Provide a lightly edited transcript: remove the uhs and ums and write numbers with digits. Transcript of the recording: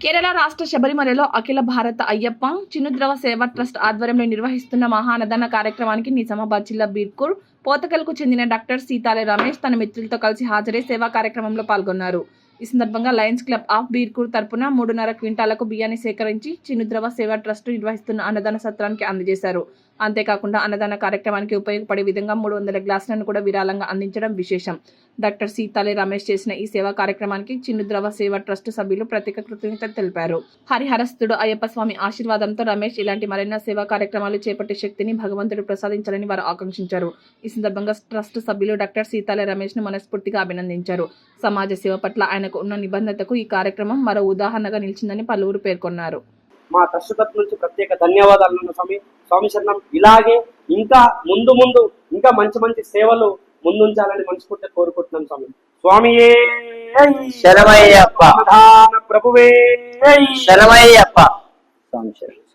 కేరళ రాష్ట్ర శబరిమలలో అఖిల భారత అయ్యప్ప చిన్నుద్రవ సేవా ట్రస్ట్ ఆధ్వర్యంలో నిర్వహిస్తున్న మహానదన కార్యక్రమానికి నిజామాబాద్ జిల్లా బీర్కూర్ పోతకల్కు చెందిన డాక్టర్ సీతాలే రమేష్ తన మిత్రులతో కలిసి హాజరై సేవా కార్యక్రమంలో పాల్గొన్నారు. ఈ సందర్భంగా లయన్స్ క్లబ్ ఆఫ్ బీర్కూర్ తరపున 3.5 క్వింటాలకు బియ్యాన్ని సేకరించి చిన్నుద్రవ సేవా ట్రస్ట్ నిర్వహిస్తున్న అన్నదాన సత్రానికి అందజేశారు. అంతేకాకుండా అన్నదాన కార్యక్రమానికి ఉపయోగపడే విధంగా 300 గ్లాసులను కూడా విరాళంగా అందించడం విశేషం. డాక్టర్ సీతాలే రమేష్ చేసిన ఈ సేవా కార్యక్రమానికి చిన్నుద్రవ సేవా ట్రస్ట్ సభ్యులు ప్రత్యేక కృతజ్ఞతలు తెలిపారు. హరిహరస్తుడు అయ్యప్ప స్వామి ఆశీర్వాదంతో రమేష్ ఇలాంటి మరెన్నో సేవా కార్యక్రమాలు చేపట్టే శక్తిని భగవంతుడు ప్రసాదించాలని వారు ఆకాంక్షించారు. ఈ సందర్భంగా ట్రస్ట్ సభ్యులు డాక్టర్ సీతాలే రమేష్ ను మనస్ఫూర్తిగా అభినందించారు. సమాజ సేవ పట్ల ఆయనకు ఉన్న నిబద్ధతకు ఈ కార్యక్రమం మరో ఉదాహరణగా నిలిచిందని పలువురు పేర్కొన్నారు. మా ట్రస్ట్ తరఫు నుంచి ప్రత్యేక ధన్యవాదాలు స్వామి. స్వామి శరణం. ఇలాగే ఇంకా ముందు ఇంకా మంచి సేవలు ముందుంచాలని మనస్ఫూర్తిగా కోరుకుంటున్నాం స్వామి. స్వామియే శరణమయ్యప్ప. ప్రభువే శరణమయ్యప్ప. స్వామి శరణం.